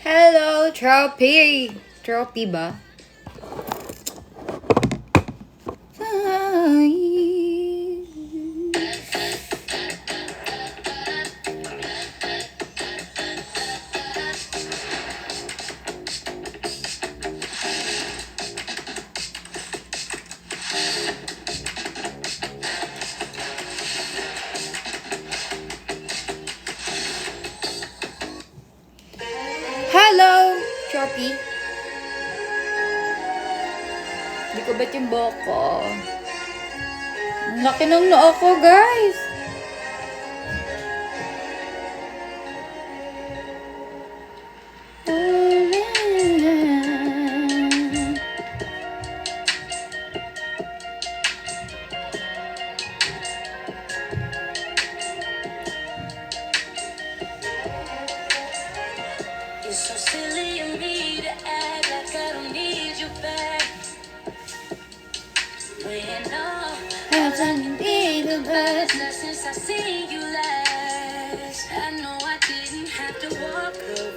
Hello, Trophy! Trophy ba? Hello, Trophy! Hindi ko ba't yung buhok ko? Ang laki ng noo ko, guys! It's so silly of me to act like I don't need you back. When all I need the best since I seen you last. I know I didn't have to walk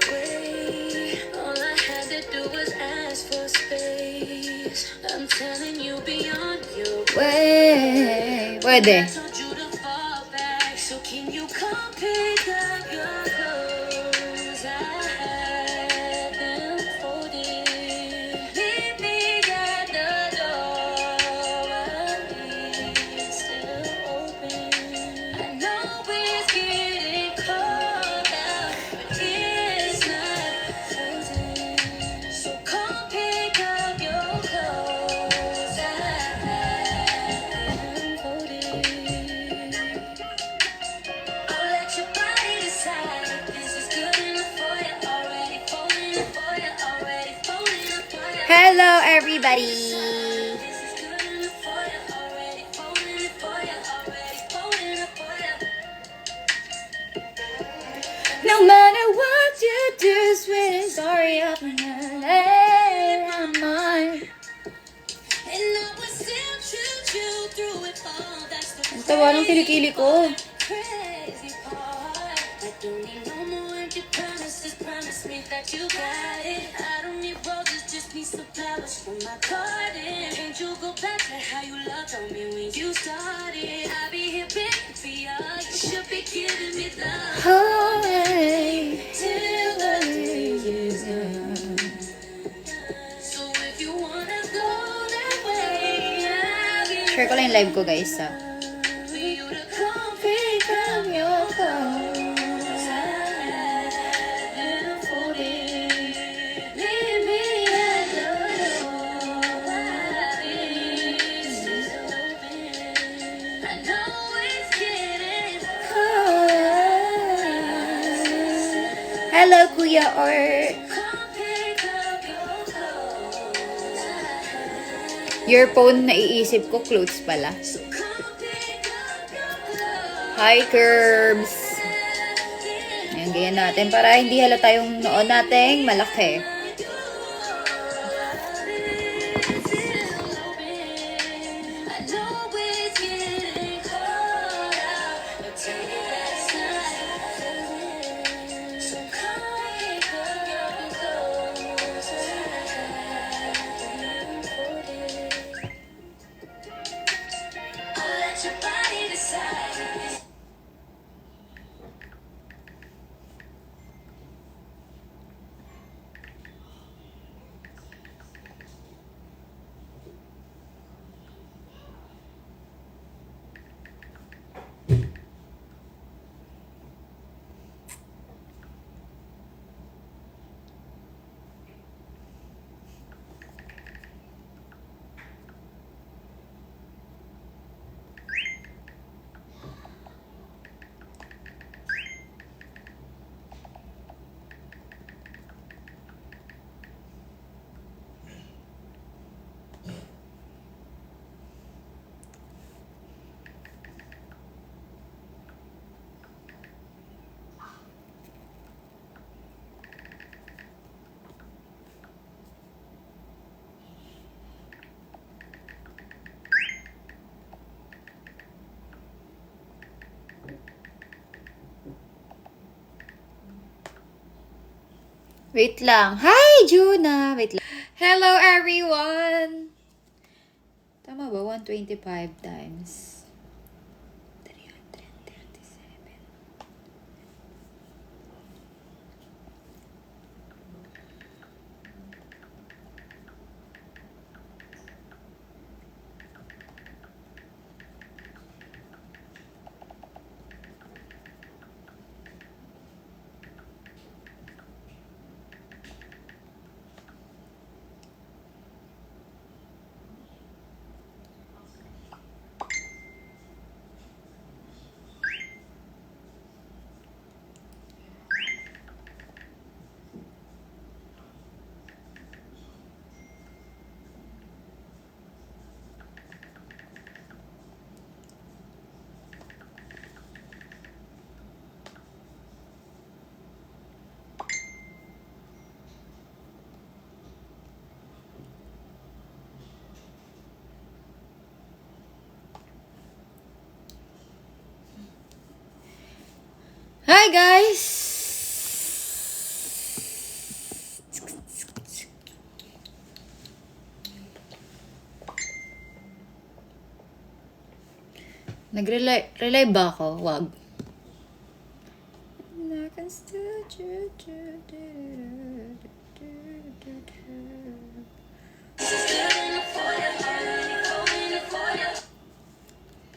away. All I had to do was ask for space. I'm telling you beyond your Way! Pwede. I told you to fall back. So can you come pick up your clothes? I had them folded. Meet me at the door. It's still open. I know it's getting cold out, but it's not frozen. So come pick up your clothes. I had them folded. I'll let your body decide if this is good enough for you. Already falling up for you. Already falling up for you. Hello, everybody! This is good enough for you. Already falling up for you. Already falling up for you. No matter what you do, sweet story of I'm mine. And I will still choose you through it all. That's the Ang tawa ng kilikili ko. crazy part. I don't need no more empty promises. Promise me that you got it. I don't need roses, just need some flowers from my garden. Can't you go back to how you loved on me when you started? I'll be here begging for you. You should be giving me love Oh, hey. till the day is done. So if you wanna go that way, I'll be Share ko lang yung live ko, guys, ha. for you to come Pick up your clothes. I had them folded. Leave me at the door. It's still open. I know it's getting Hello, Kuya Art. come pick up your clothes. Your phone, naiisip ko, clothes pala. So come pick up your clothes. Hi, Curbs! Ayan, ganyan natin para hindi halata yung noon nating malaki. Your body decide. Wait lang. Hi, Juna! Wait lang. Hello, everyone! Tama ba? 125 times 337. Hi, guys! Nag-relay ba ako? Wag.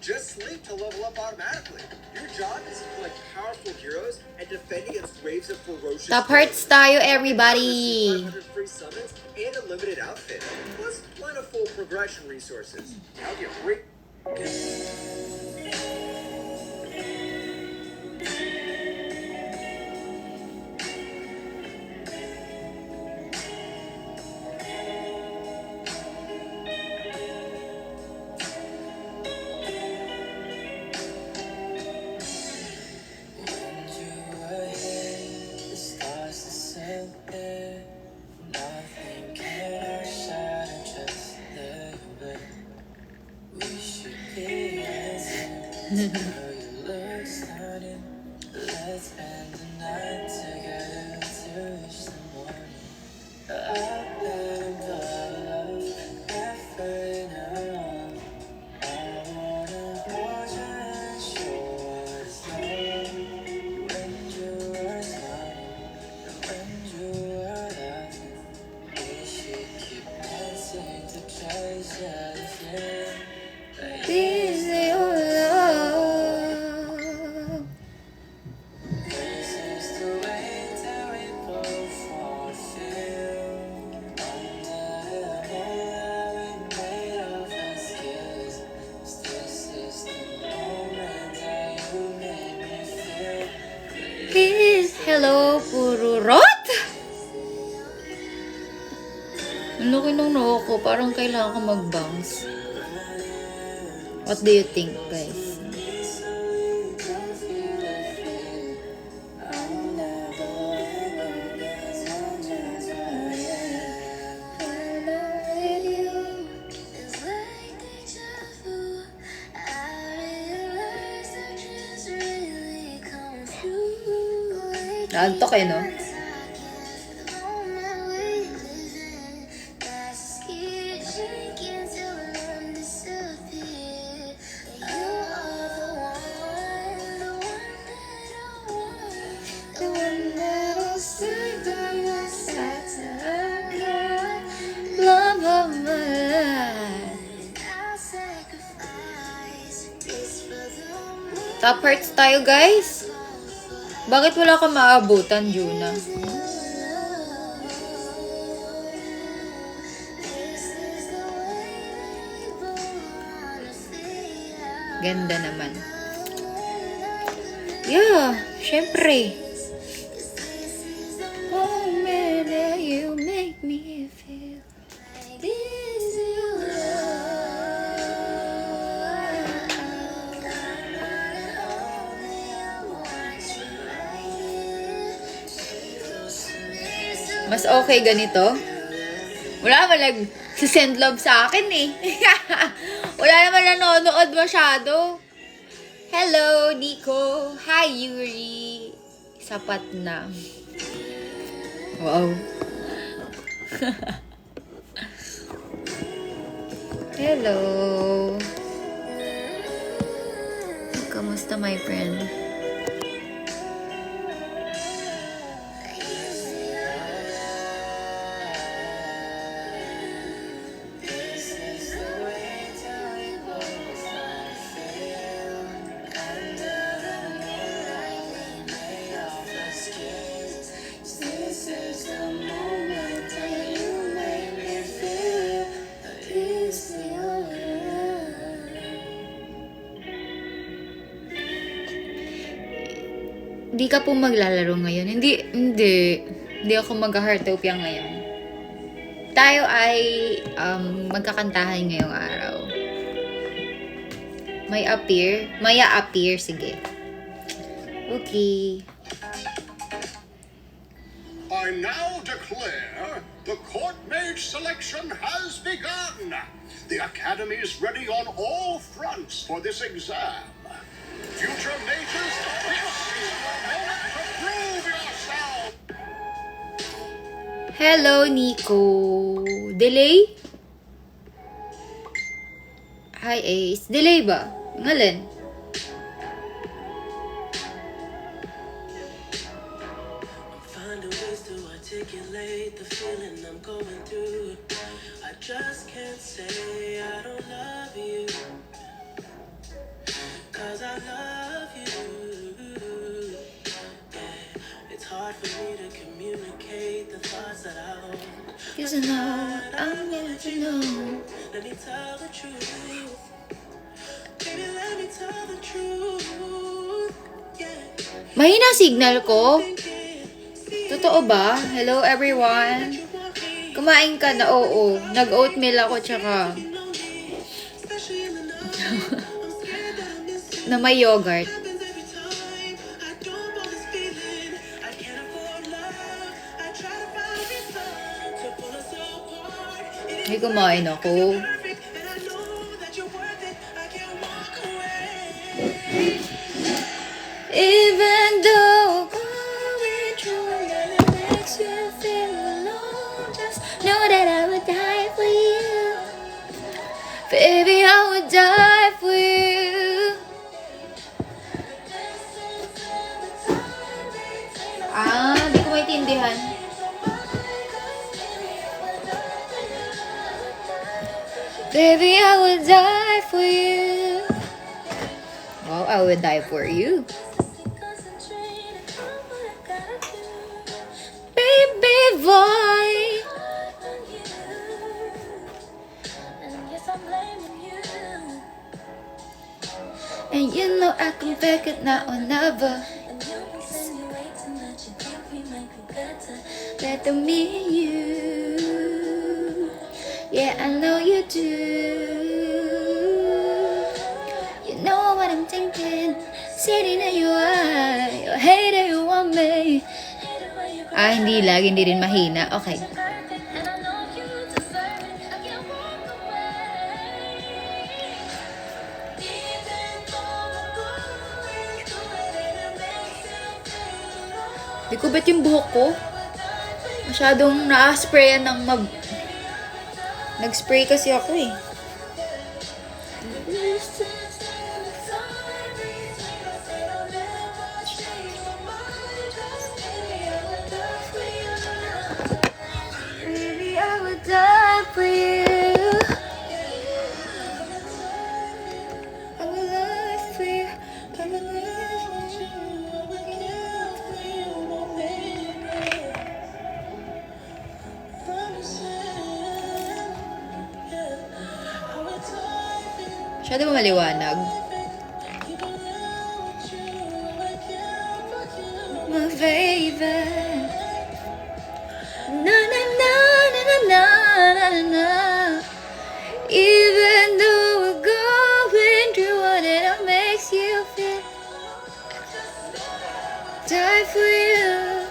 Just sleep to level up automatically. Your job is to collect powerful heroes and defend against waves of ferocious Top hearts tayo, everybody! 500 free summons and a limited outfit, plus plentiful progression resources. Now get great. This is your love. Please, hello, Pururot? Ang laki ng noo ko. Parang kailangan ko mag-bounce. What do you think, guys? Naantok eh, no? Love of my life. Top hearts tayo, guys. Bakit wala ka maabutan, Juna? Ganda naman. Yeah, syempre. Oh, man, you make me feel like this you mas okay ganito. Wala naman nag-send love sa akin eh. Wala naman nanonood masyado. Hello, Nico. Hi, Yuri. Sapat na. Wow. Hello. Kamusta, my friend? Hindi ka po maglalaro ngayon. Hindi ako mag-Heartopia ngayon. Tayo ay magkakantahan ngayong araw. Maya appear, sige. Okay. I now declare the court mage selection has begun. The Academy is ready on all fronts for this exam. Future mages, this is the moment to prove yourself. Hello, Nico. Delay? Hi, Ace. Delay ba? Ngalan? Finding ways to articulate the feeling I'm going through. I just can't say I don't love you, 'cause I love you. Yeah, it's hard for me to communicate the thoughts that I hold. Cause I know I'm meant to know. Let me tell the truth. Baby, let me tell the truth. Yeah. Mahina signal ko? Totoo ba? Hello, everyone. Kumain ka na? Oo. Nag-oatmeal ako tsaka na may yogurt. May kumain ako. Even though going through it makes you feel alone, just know that I would die for you. Baby, I would die for you. Di ko maintindihan. Baby, I would die for you. Wow, I would die for you. Baby boy. And you know I can fake it now or never. Better me and you. Yeah, I know you do. You know what I'm thinking. Sitting in your eye. You hate it, you want me. Hindi lagi, hindi rin mahina. Okay. Di ko bet yung buhok ko. Masyadong na-sprayan ng Nag-spray kasi ako eh. Baby, I would die for you. I would live for you. I would live for you. I would kill for you, my baby. Masyado ba maliwanag? My baby. Na na na na na na na na. Even though we're going through what it makes you feel. Die for you.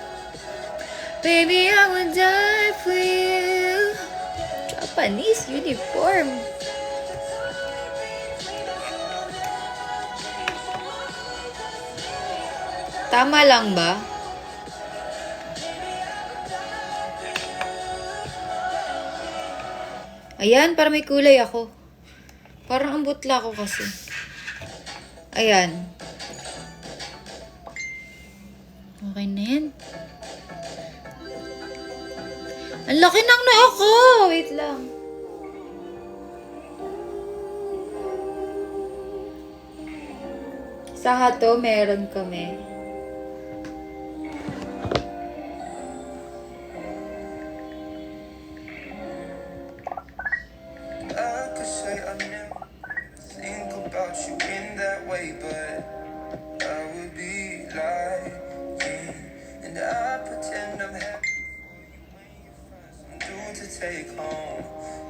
Baby, I would die for you. Japanese uniform. Tama lang ba? Ayan, para may kulay ako. Parang ang butla ko kasi. Ayan. Okay na yan. Ang laki ng noo ko! Wait lang. Sa hato, meron kami. I could say I never think about you in that way, but I would be lying. And I pretend I'm happy when you find some dude to take home.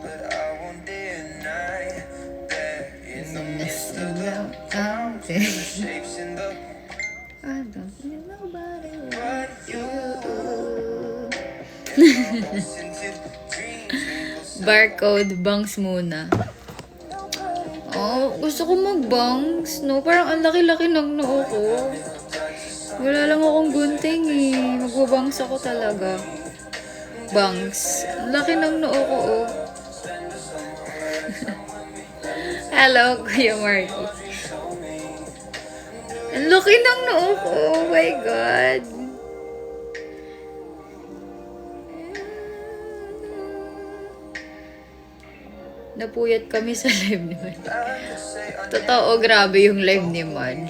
But I won't deny that in the midst of the mountain shapes in the I don't need nobody but you. And my most tinted dreams twinkle Barcode, bangs muna. Oh, gusto ko mag-bangs, no? Parang ang laki-laki ng noo ko. Wala lang akong gunting eh. Magbabangs ako talaga. Bangs. Ang laki ng noo ko, oh. Hello, Kuya Marky. Ang laki ng noo ko. Oh my God. Napuyat kami sa live ni Man. Totoo, grabe yung live ni Man.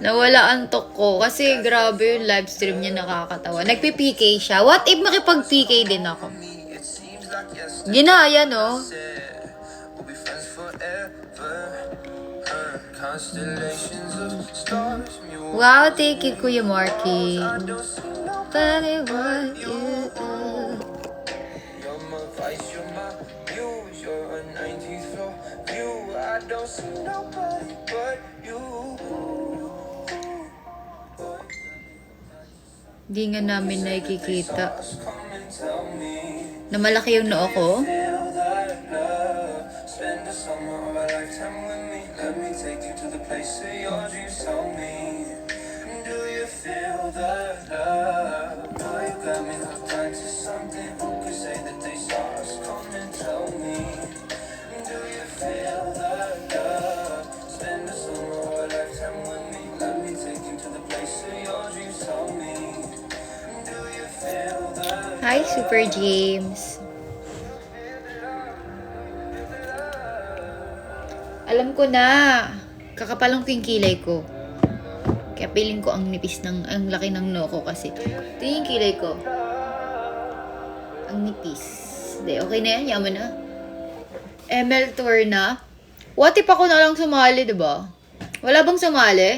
Nawala antok ko kasi grabe yung live stream niya, nakakatawa. Nagpi-PK siya. What if makipag-PK din ako? it seems like yesterday. Ginaya, no? We'll be friends forever. Constellations of stars. Wow, thank you, Kuya Marky. I don't see no. But it was you. You're my vice, you're my muse. You're a 19th floor view. I don't see nobody but you. Di nga namin nakikita. Just come and tell me. Na malaki yung noo ko. Feel that love. Spend the summer of a lifetime with me. Let me take you to the place of your dreams. Tell me, do you feel that love? Boy, you got me hooked onto something. Who could say that they saw us? Come and tell me, do you feel that love? Spend the summer of a lifetime with me. Let me take you to the place of your dreams. Tell me, do you feel that? Hi, Super James. Alam ko na. Kakapalang ko yung kilay ko. Kaya piling ko ang nipis ng, ang laki ng noo ko kasi. Ito yung kilay ko. Ang nipis. Hindi, okay na yan. Yaman na. ML tour na. What if ako na lang sumali, diba? Wala bang sumali?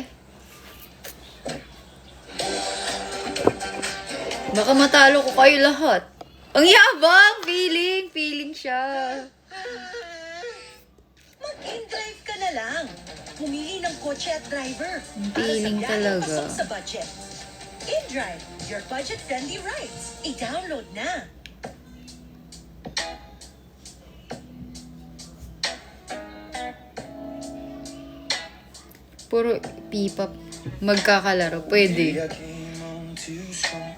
Baka matalo ko kayo lahat. Ang yabang! Feeling siya. Mag-in-drive ka na lang. Pumili ng kotse at driver. Feeling Para sa biyahe talaga. pasok sa budget. In-drive, your budget-friendly rides. I-download na. Puro P-pop. Magkakalaro. Pwede. I came on too strong.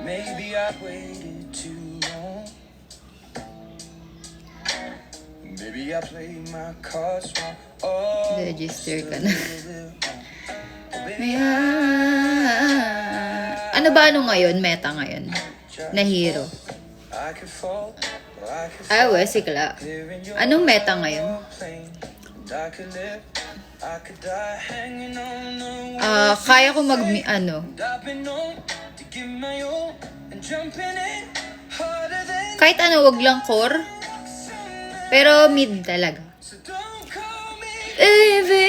Maybe I waited too long. Maybe I played my cards wrong. Oh, Register ka na. Baby, Ano ba ngayon? Meta ngayon? Na hero. I could fall, or I could Ay, wesikla. clear in your Anong meta ngayon? plane. I could live, I could die hanging on the Kaya ko ano. I've been known to give my all and jumping in harder than Kahit ano, wag lang core. Pero mid talaga. so don't call me. Baby,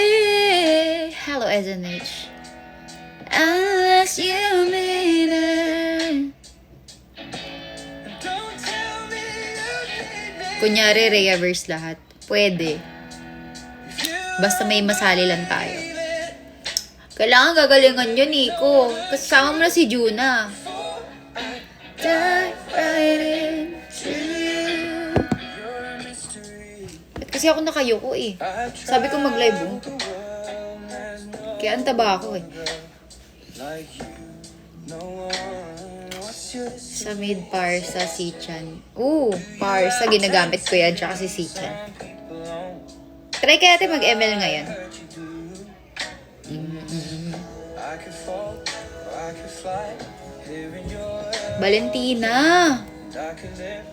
hello SNH. Unless you mean it. Don't tell me you need me. Kunyari, reverse lahat. Pwede. If you Basta may masali lang tayo. believe it, Kailangan gagalingan yun, Nico. Kasama mo na si Juna. Dive right into you. you're a mystery. Ba't kasi ako nakayuko eh. I've Sabi ko mag-live oh. the world has no Kaya ang taba ako eh. like you. No one. What's Sa mid Parsa, Sichan. Parsa, ginagamit ko yan, tsaka si Sichan. Try kaya natin mag-ML ngayon. I could fall, or I could fly, here in your air. Valentina! I could live,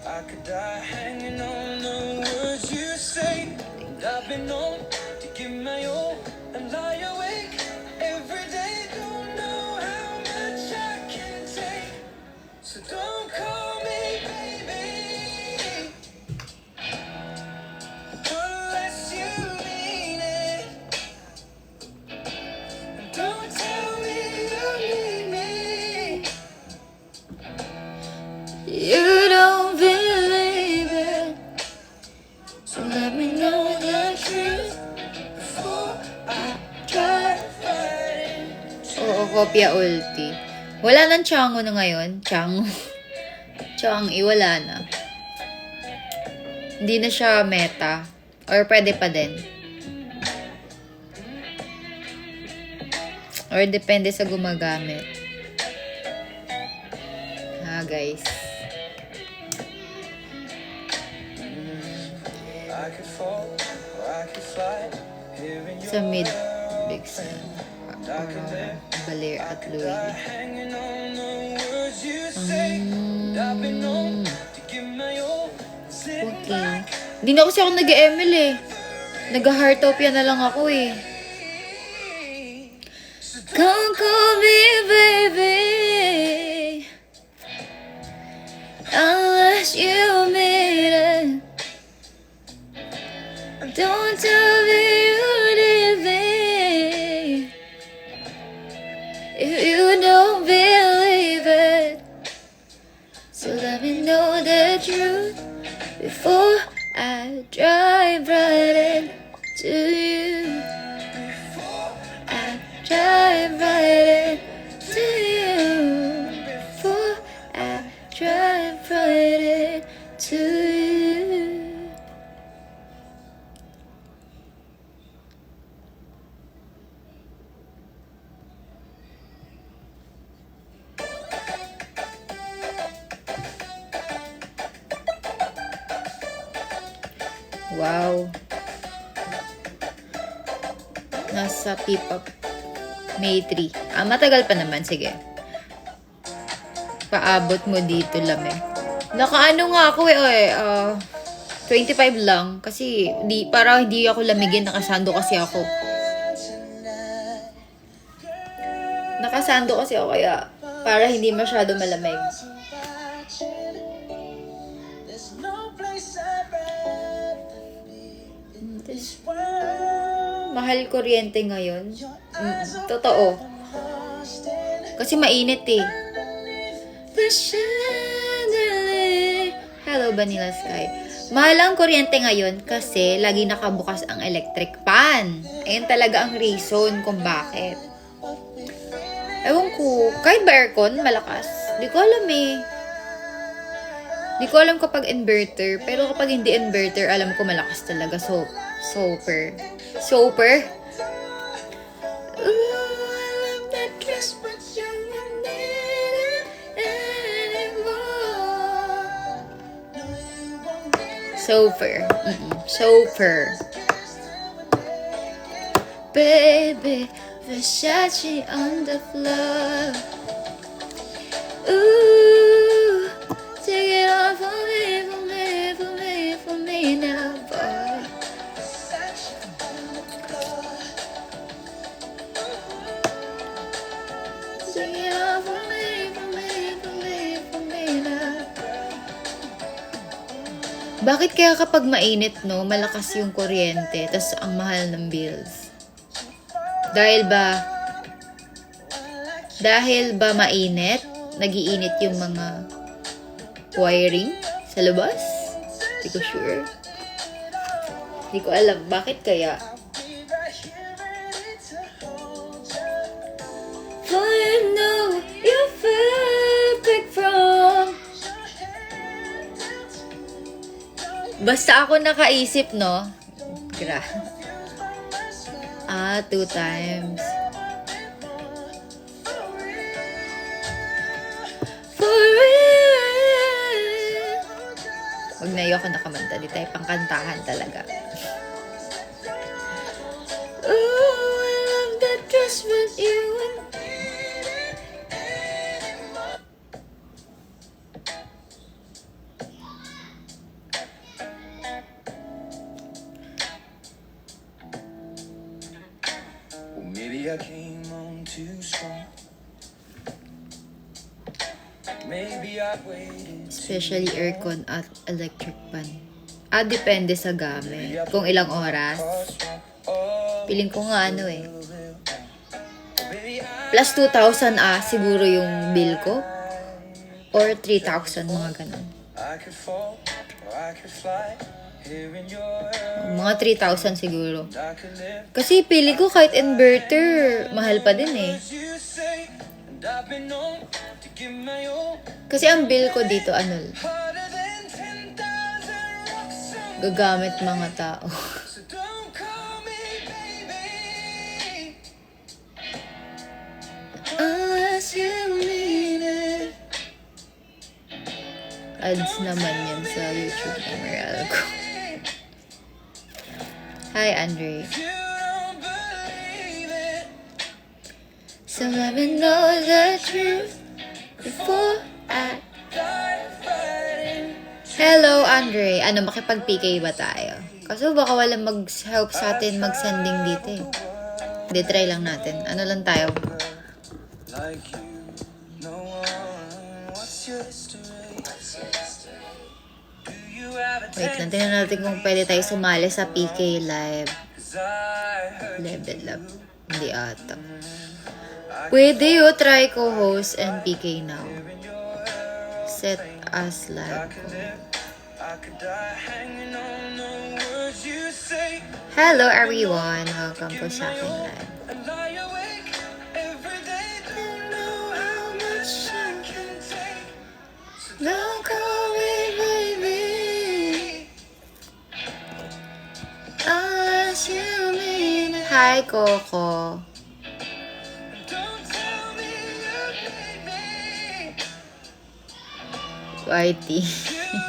I could die, hanging on the words you say. And I've been known to give my all and lie awake every day. Don't know how much I can take, so don't call me baby unless you mean it. And don't tell me you need me. You don't believe it, so let me know the truth before I try. Oo, kopya ulti. Wala nang Chango na ngayon. Chango. Changi, wala na. Hindi na siya meta. Or pwede pa din. Or depende sa gumagamit. Guys. I could fall, or I could fly, here in your Sa mid, world. Big Sam, Aurora, Baler at Louis. Hanging on the words you say. And I've been known to give my all. Sitting Okay. Hindi na kasi ako nag-ML eh. Nag-Heartopia na lang ako eh. Come call me baby, unless you mean it. Don't tell me you need me if you don't believe it. So let me know the truth before I drive right into you. I drive right into you. Before I drive right into you. Wow. Nasa P-pop. May 3. Matagal pa naman. Sige. Paabot mo dito, lame. Nakaano nga ako eh. 25 lang. Kasi para hindi ako lamigin. Nakasando kasi ako. Nakasando kasi ako kaya para hindi masyado malamig. There's no place I'd rather be in this world. Mahal kuryente ngayon. Totoo. Kasi mainit eh. Hello, Vanilla Sky. Mahal ang kuryente ngayon kasi lagi nakabukas ang electric fan. Ayun talaga ang reason kung bakit. Ewan ko, kahit ba aircon, malakas. Di ko alam eh. Di ko alam kapag inverter. Pero kapag hindi inverter, alam ko malakas talaga. So, super. Super? Ooh, I love that dress, but you don't need it anymore. Super. Super. Baby, Versace on the floor. Ooh, take it off for me, for me, for me, for me now, boy. Take it off for me, for me, for me, for me now. Bakit kaya kapag mainit, no, malakas yung kuryente, tas ang mahal ng bills? Dahil ba mainit? Nagiinit yung mga wiring sa labas? Hindi ko sure. Hindi ko alam. Bakit kaya? For you know you're perfect from... Basta ako nakaisip, no? 2 times. For Huwag na ayoko na kumanta. Di tayo pangkantahan talaga. Ooh, I love that dress with you and Well, maybe I came on too strong. Maybe I waited. especially aircon at electric fan. Depende sa gamit. Kung ilang oras. Piling ko nga ano eh. Plus 2,000 siguro yung bill ko. Or 3,000, mga ganun. I could fall or I could fly. Here in your Mga 3,000 siguro. I could live Kasi pili ko kahit inverter, mahal pa din eh. as you say. And I've been known to give my all. Kasi ang bill ko dito, Harder than 10,000 rocks. gagamit mga tao. So don't call me baby. Unless you mean it. Ads naman yan sa YouTube Emerald ko. Hi, Andre. You don't believe it. So let me know the truth before I... Die fighting. Hello, Andre. Ano, makipag-PK ba tayo? Kaso baka walang mag-help sa atin mag-sending dito eh. Hindi, try lang natin. Ano lang tayo? Like you, no one. What's your history? Do you have a Wait lang, tingnan natin kung pwede tayo sumali sa PK Live. 'Cause I heard Level up. Hindi ata. Pwede try co-host and PK now. Set as live. I could die hanging on the words you say. Hello everyone! Welcome to sa aking live. And lie awake every day. Don't know how much I can take. Don't call me baby unless you mean it. Hi Coco. Don't tell me you need me. YT. You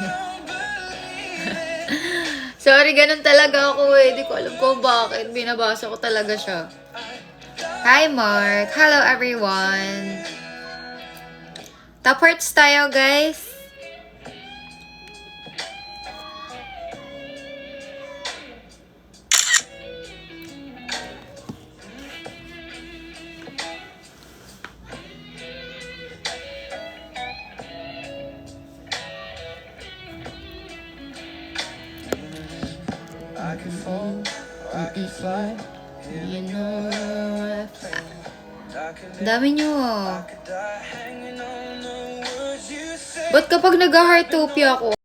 don't believe it. Sorry, ganun talaga ako eh. Di ko alam kung bakit. Binabasa ko talaga siya. Hi Mark. Hello everyone. Top hearts tayo guys. I could fall or I could fly. You know I could dami nyo. die hanging on the words you say. Ba't kapag nag-heartopia ako,